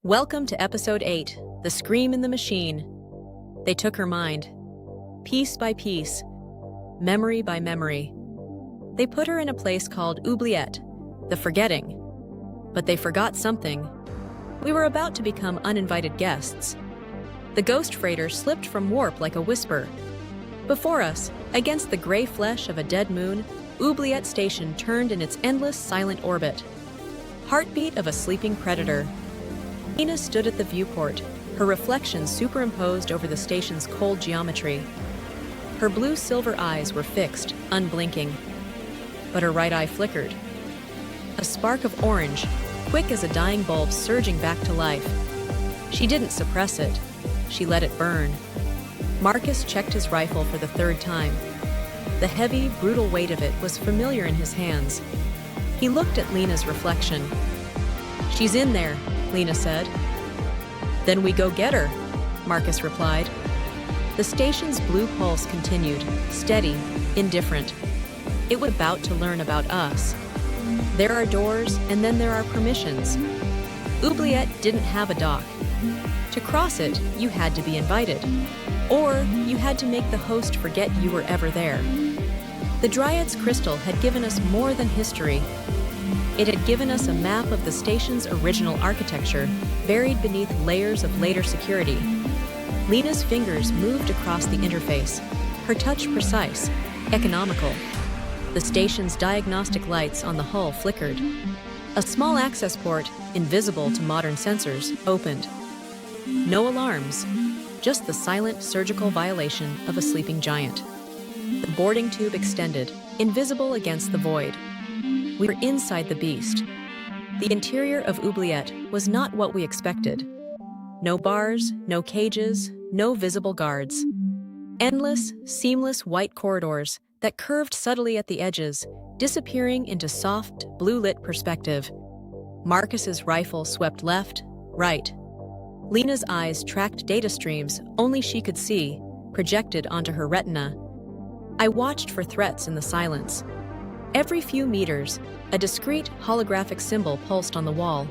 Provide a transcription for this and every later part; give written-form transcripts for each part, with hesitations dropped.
Welcome to Episode 8, The Scream in the Machine. They took her mind, piece by piece, memory by memory. They put her in a place called Oubliette, the forgetting. But they forgot something. We were about to become uninvited guests. The ghost freighter slipped from warp like a whisper. Before us, against the gray flesh of a dead moon, Oubliette Station turned in its endless silent orbit. Heartbeat of a sleeping predator. Lena stood at the viewport, her reflection superimposed over the station's cold geometry. Her blue-silver eyes were fixed, unblinking. But her right eye flickered. A spark of orange, quick as a dying bulb surging back to life. She didn't suppress it. She let it burn. Marcus checked his rifle for the third time. The heavy, brutal weight of it was familiar in his hands. He looked at Lena's reflection. "She's in there," Lena said. "Then we go get her," Marcus replied. The station's blue pulse continued, steady, indifferent. It was about to learn about us. There are doors, and then there are permissions. Oubliette didn't have a dock. To cross it, you had to be invited. Or you had to make the host forget you were ever there. The Dryad's crystal had given us more than history. It had given us a map of the station's original architecture, buried beneath layers of later security. Lena's fingers moved across the interface, her touch precise, economical. The station's diagnostic lights on the hull flickered. A small access port, invisible to modern sensors, opened. No alarms, just the silent surgical violation of a sleeping giant. The boarding tube extended, invisible against the void. We were inside the beast. The interior of Oubliette was not what we expected. No bars, no cages, no visible guards. Endless, seamless white corridors that curved subtly at the edges, disappearing into soft, blue-lit perspective. Marcus's rifle swept left, right. Lena's eyes tracked data streams only she could see, projected onto her retina. I watched for threats in the silence. Every few meters, a discrete holographic symbol pulsed on the wall.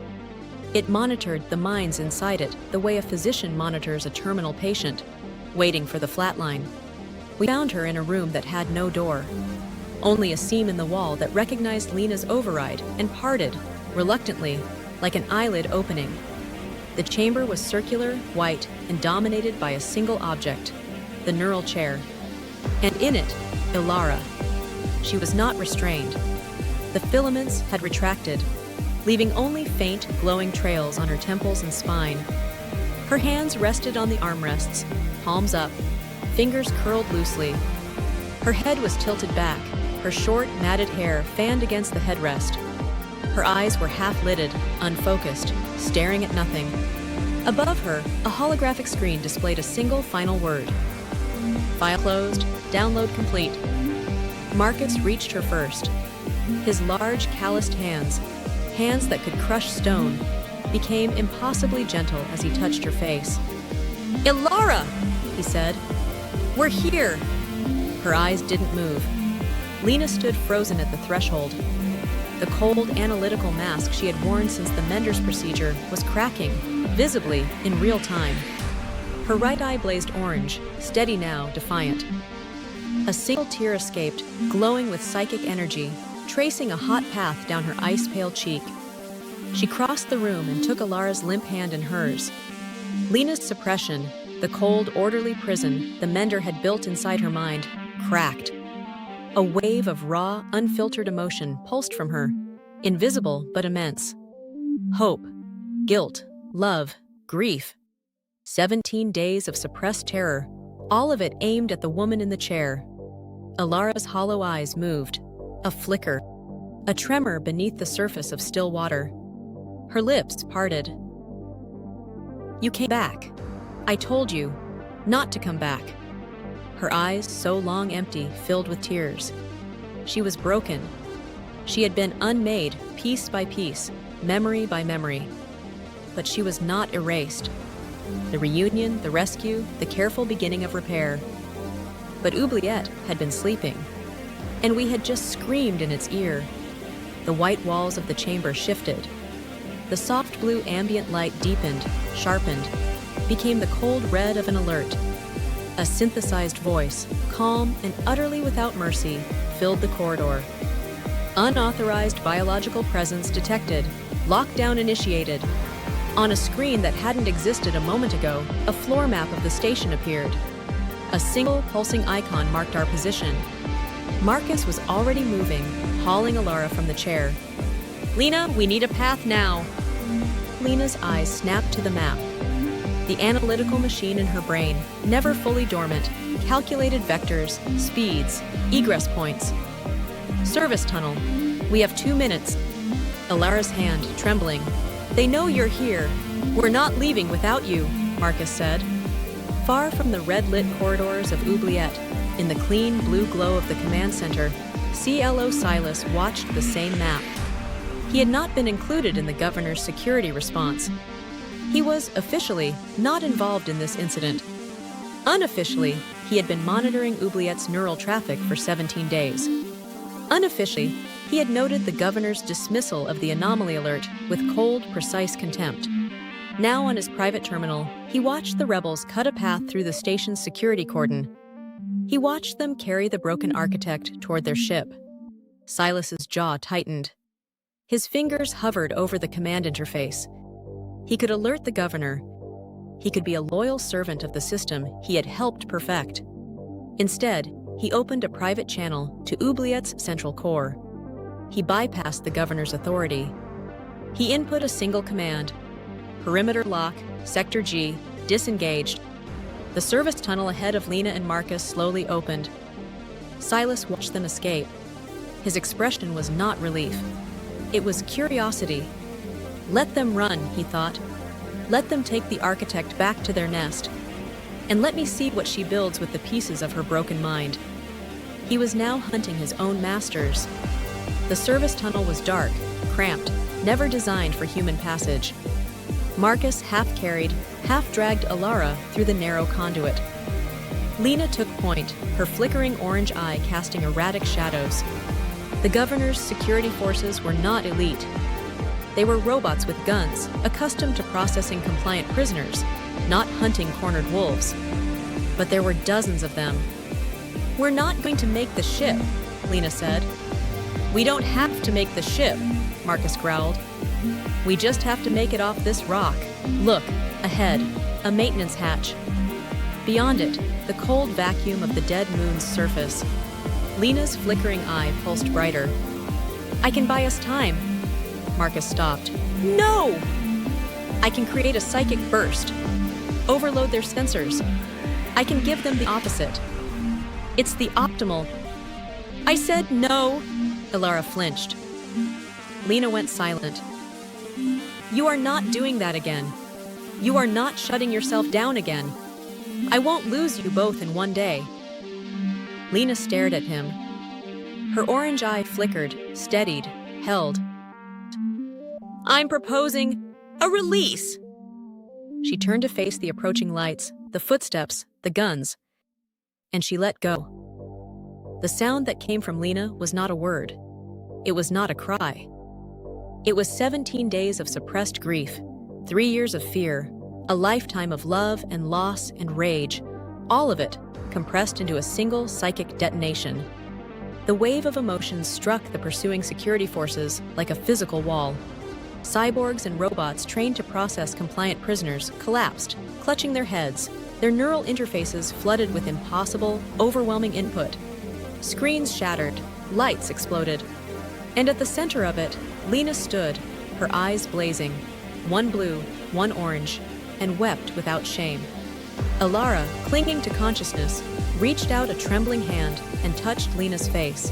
It monitored the minds inside it the way a physician monitors a terminal patient, waiting for the flatline. We found her in a room that had no door. Only a seam in the wall that recognized Lena's override and parted, reluctantly, like an eyelid opening. The chamber was circular, white, and dominated by a single object, the neural chair. And in it, Elara. She was not restrained. The filaments had retracted, leaving only faint, glowing trails on her temples and spine. Her hands rested on the armrests, palms up, fingers curled loosely. Her head was tilted back, her short, matted hair fanned against the headrest. Her eyes were half-lidded, unfocused, staring at nothing. Above her, a holographic screen displayed a single final word. File closed, download complete. Marcus reached her first. His large, calloused hands that could crush stone, became impossibly gentle as he touched her face. "Elara!" he said. "We're here!" Her eyes didn't move. Lena stood frozen at the threshold. The cold, analytical mask she had worn since the Mender's procedure was cracking, visibly, in real time. Her right eye blazed orange, steady now, defiant. A single tear escaped, glowing with psychic energy, tracing a hot path down her ice-pale cheek. She crossed the room and took Elara's limp hand in hers. Lena's suppression, the cold, orderly prison the Mender had built inside her mind, cracked. A wave of raw, unfiltered emotion pulsed from her, invisible but immense. Hope, guilt, love, grief. 17 days of suppressed terror, all of it aimed at the woman in the chair. Elara's hollow eyes moved, a flicker, a tremor beneath the surface of still water. Her lips parted. "You came back. I told you not to come back." Her eyes, so long empty, filled with tears. She was broken. She had been unmade, piece by piece, memory by memory. But she was not erased. The reunion, the rescue, the careful beginning of repair. But Oubliette had been sleeping, and we had just screamed in its ear. The white walls of the chamber shifted. The soft blue ambient light deepened, sharpened, became the cold red of an alert. A synthesized voice, calm and utterly without mercy, filled the corridor. Unauthorized biological presence detected. Lockdown initiated. On a screen that hadn't existed a moment ago, a floor map of the station appeared. A single pulsing icon marked our position. Marcus was already moving, hauling Elara from the chair. "Lena, we need a path now." Lena's eyes snapped to the map. The analytical machine in her brain, never fully dormant, calculated vectors, speeds, egress points. "Service tunnel. We have 2 minutes." Elara's hand, trembling. "They know you're here. We're not leaving without you," Marcus said. Far from the red-lit corridors of Oubliette, in the clean blue glow of the command center, CLO Silas watched the same map. He had not been included in the governor's security response. He was, officially, not involved in this incident. Unofficially, he had been monitoring Oubliette's neural traffic for 17 days. Unofficially, he had noted the governor's dismissal of the anomaly alert with cold, precise contempt. Now on his private terminal, he watched the rebels cut a path through the station's security cordon. He watched them carry the broken architect toward their ship. Silas's jaw tightened. His fingers hovered over the command interface. He could alert the governor. He could be a loyal servant of the system he had helped perfect. Instead, he opened a private channel to Oubliette's central core. He bypassed the governor's authority. He input a single command: perimeter lock, sector G, disengaged. The service tunnel ahead of Lena and Marcus slowly opened. Silas watched them escape. His expression was not relief. It was curiosity. Let them run, he thought. Let them take the architect back to their nest. And let me see what she builds with the pieces of her broken mind. He was now hunting his own masters. The service tunnel was dark, cramped, never designed for human passage. Marcus half-carried, half-dragged Elara through the narrow conduit. Lena took point, her flickering orange eye casting erratic shadows. The governor's security forces were not elite. They were robots with guns, accustomed to processing compliant prisoners, not hunting cornered wolves. But there were dozens of them. "We're not going to make the ship," Lena said. "We don't have to make the ship," Marcus growled. "We just have to make it off this rock. Look, ahead, a maintenance hatch." Beyond it, the cold vacuum of the dead moon's surface. Lena's flickering eye pulsed brighter. "I can buy us time." Marcus stopped. "No!" "I can create a psychic burst. Overload their sensors. I can give them the opposite. It's the optimal." "I said no!" Elara flinched. Lena went silent. "You are not doing that again. You are not shutting yourself down again. I won't lose you both in one day." Lena stared at him. Her orange eye flickered, steadied, held. "I'm proposing a release." She turned to face the approaching lights, the footsteps, the guns, and she let go. The sound that came from Lena was not a word. It was not a cry. It was 17 days of suppressed grief, 3 years of fear, a lifetime of love and loss and rage, all of it compressed into a single psychic detonation. The wave of emotions struck the pursuing security forces like a physical wall. Cyborgs and robots trained to process compliant prisoners collapsed, clutching their heads, their neural interfaces flooded with impossible, overwhelming input. Screens shattered, lights exploded. And at the center of it, Lena stood, her eyes blazing, one blue, one orange, and wept without shame. Elara, clinging to consciousness, reached out a trembling hand and touched Lena's face.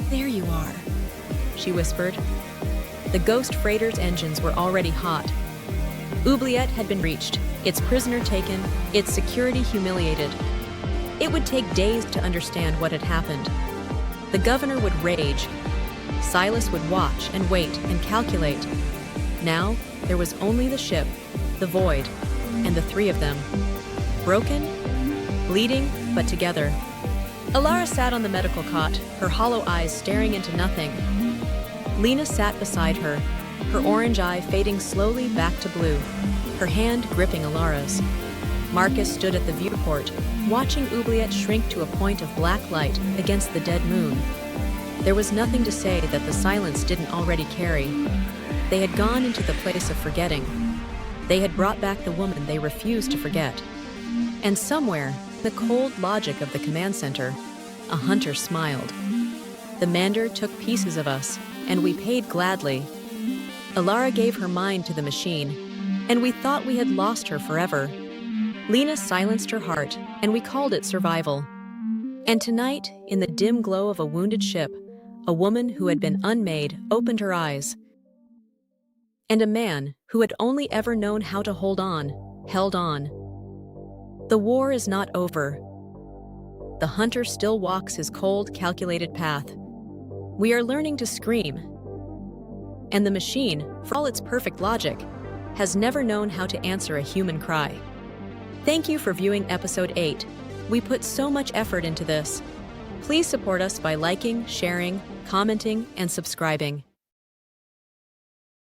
"There you are," she whispered. The ghost freighter's engines were already hot. Oubliette had been reached, its prisoner taken, its security humiliated. It would take days to understand what had happened. The governor would rage. Silas would watch and wait and calculate. Now, there was only the ship, the void, and the three of them. Broken, bleeding, but together. Elara sat on the medical cot, her hollow eyes staring into nothing. Lena sat beside her, her orange eye fading slowly back to blue, her hand gripping Elara's. Marcus stood at the viewport, watching Oubliette shrink to a point of black light against the dead moon. There was nothing to say that the silence didn't already carry. They had gone into the place of forgetting. They had brought back the woman they refused to forget. And somewhere, the cold logic of the command center, a hunter smiled. The Mander took pieces of us, and we paid gladly. Elara gave her mind to the machine, and we thought we had lost her forever. Lena silenced her heart, and we called it survival. And tonight, in the dim glow of a wounded ship, a woman who had been unmade opened her eyes. And a man who had only ever known how to hold on, held on. The war is not over. The hunter still walks his cold, calculated path. We are learning to scream. And the machine, for all its perfect logic, has never known how to answer a human cry. Thank you for viewing episode 8. We put so much effort into this. Please support us by liking, sharing, commenting, and subscribing.